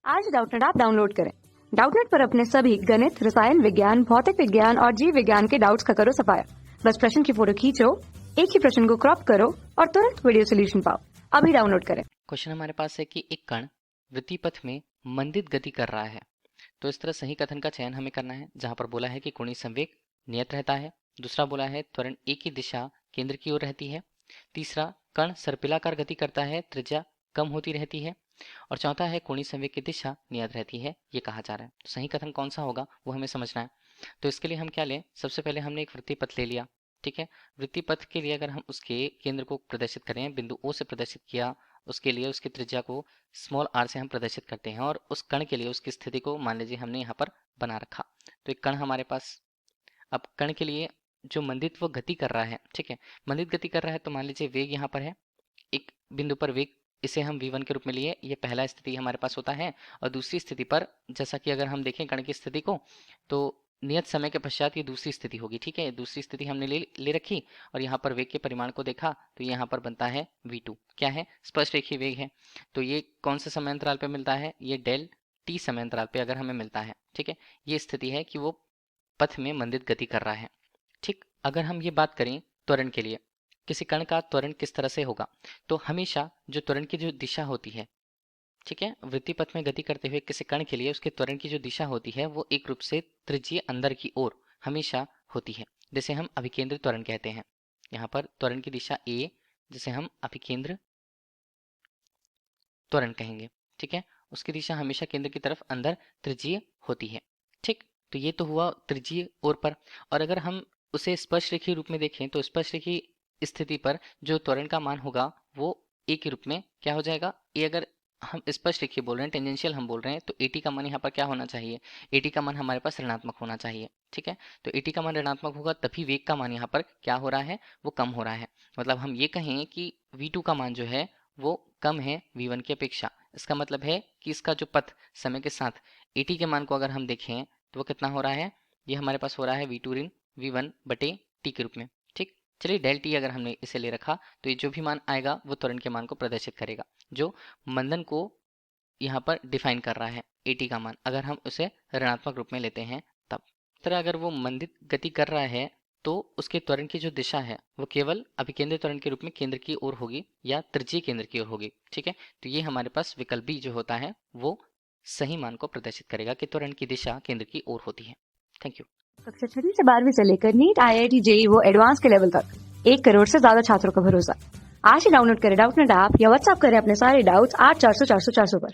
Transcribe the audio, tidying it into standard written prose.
आज Doubtnut app download करें। Doubtnut पर अपने सभी गणित, रसायन विज्ञान, भौतिक विज्ञान और जीव विज्ञान के डाउट्स का करो सफाया। बस प्रश्न की फोटो खींचो, एक ही प्रश्न को क्रॉप करो और तुरंत वीडियो सोल्यूशन पाओ। अभी डाउनलोड करें। क्वेश्चन हमारे पास है कि एक कण वृत्तीय पथ में मंदित गति कर रहा है। तो इस तरह सही कथन का चयन हमें करना है, जहां पर बोला है कि कोणीय संवेग नियत रहता है। दूसरा बोला है त्वरण एक ही दिशा केंद्र की ओर रहती है। तीसरा, कण सर्पिलाकार गति करता है, त्रिज्या कम होती रहती है। और चौथा है कोणीय संवेग की दिशा नियत रहती है, ये कहा जा रहा है। तो सही कथन कौन सा होगा वो हमें समझना है। तो इसके लिए हम क्या लें, सबसे पहले हमने एक वृत्तीय पथ ले लिया। ठीक है, वृत्तीय पथ के लिए अगर हम उसके केंद्र को प्रदर्शित करें, बिंदु ओ से प्रदर्शित किया, उसके लिए उसकी त्रिज्या को स्मॉल आर से हम प्रदर्शित करते हैं और उस कण के लिए उसकी स्थिति को मान लीजिए हमने यहाँ पर बना रखा। तो एक कण हमारे पास, अब कण के लिए जो मंदित वो गति कर रहा है, ठीक है, मंदित गति कर रहा है, तो मान लीजिए वेग यहाँ पर है, एक बिंदु पर वेग, इसे हम v1 के रूप में लिए, ये पहला स्थिति हमारे पास होता है। और दूसरी स्थिति पर, जैसा कि अगर हम देखें कण की स्थिति को, तो नियत समय के पश्चात ये दूसरी स्थिति होगी। ठीक है, दूसरी स्थिति हमने ले रखी और यहाँ पर वेग के परिमाण को देखा, तो यहाँ पर बनता है v2। क्या है, स्पष्ट रेखीय वेग है। तो ये कौन से समय अंतराल पे मिलता है, ये डेल टी समय अंतराल पे अगर हमें मिलता है। ठीक है, ये स्थिति है कि वो पथ में मंदित गति कर रहा है। ठीक, अगर हम ये बात करें त्वरण के लिए, किसी कण का त्वरण किस तरह से होगा, तो हमेशा जो त्वरण की जो दिशा होती है, ठीक है, वृत्तीय पथ में गति करते हुए किसी कण के लिए उसके त्वरण की जो दिशा होती है वो एक रूप से त्रिज्यीय अंदर की ओर हमेशा होती है, जिसे हम अभिकेंद्र त्वरण कहते हैं। यहाँ पर त्वरण की दिशा ए, जिसे हम अभिकेंद्र त्वरण कहेंगे। ठीक है, उसकी दिशा हमेशा केंद्र की तरफ अंदर त्रिज्यीय होती है। ठीक, तो ये तो हुआ त्रिज्यीय ओर पर। और अगर हम उसे स्पर्श रेखीय रूप में देखें, तो स्पर्श रेखीय स्थिति पर जो त्वरण का मान होगा वो ए के रूप में क्या हो जाएगा, ए अगर हम स्पर्श रेखीय बोल रहे हैं, टेंजेंशियल हम बोल रहे हैं, तो एटी का मान यहाँ पर क्या होना चाहिए, एटी का मान हमारे पास ऋणात्मक होना चाहिए। ठीक है, तो एटी का मान ऋणात्मक होगा, तभी वेग का मान यहाँ पर क्या हो रहा है, वो कम हो रहा है। मतलब हम ये कहें कि v2 का मान जो है वो कम है v1 की अपेक्षा। इसका मतलब है कि इसका जो पथ समय के साथ एटी के मान को अगर हम देखें तो वो कितना हो रहा है, ये हमारे पास हो रहा है v2 ऋण v1 बटे टी के रूप में। ठीक, चलिए डेल टी अगर हमने इसे ले रखा, तो ये जो भी मान आएगा वो त्वरण के मान को प्रदर्शित करेगा, जो मंदन को यहाँ पर डिफाइन कर रहा है। एटी का मान अगर हम उसे ऋणात्मक रूप में लेते हैं, तब तरह अगर वो मंदित गति कर रहा है तो उसके त्वरण की जो दिशा है वो केवल अभिकेंद्र त्वरण के रूप में केंद्र की ओर होगी या त्रिज्यीय केंद्र की ओर होगी। ठीक है, तो ये हमारे पास विकल्प बी जो होता है वो सही मान को प्रदर्शित करेगा कि त्वरण की दिशा केंद्र की ओर होती है। Thank you. कक्षा 6 से 12वीं से लेकर नीट, IIT, JEE वो एडवांस के लेवल तक 1 करोड़ से ज्यादा छात्रों का भरोसा। आज ही डाउनलोड करें डाउटनेट ऐप या व्हाट्सएप करें अपने सारे डाउट्स 8400 400 400 पर।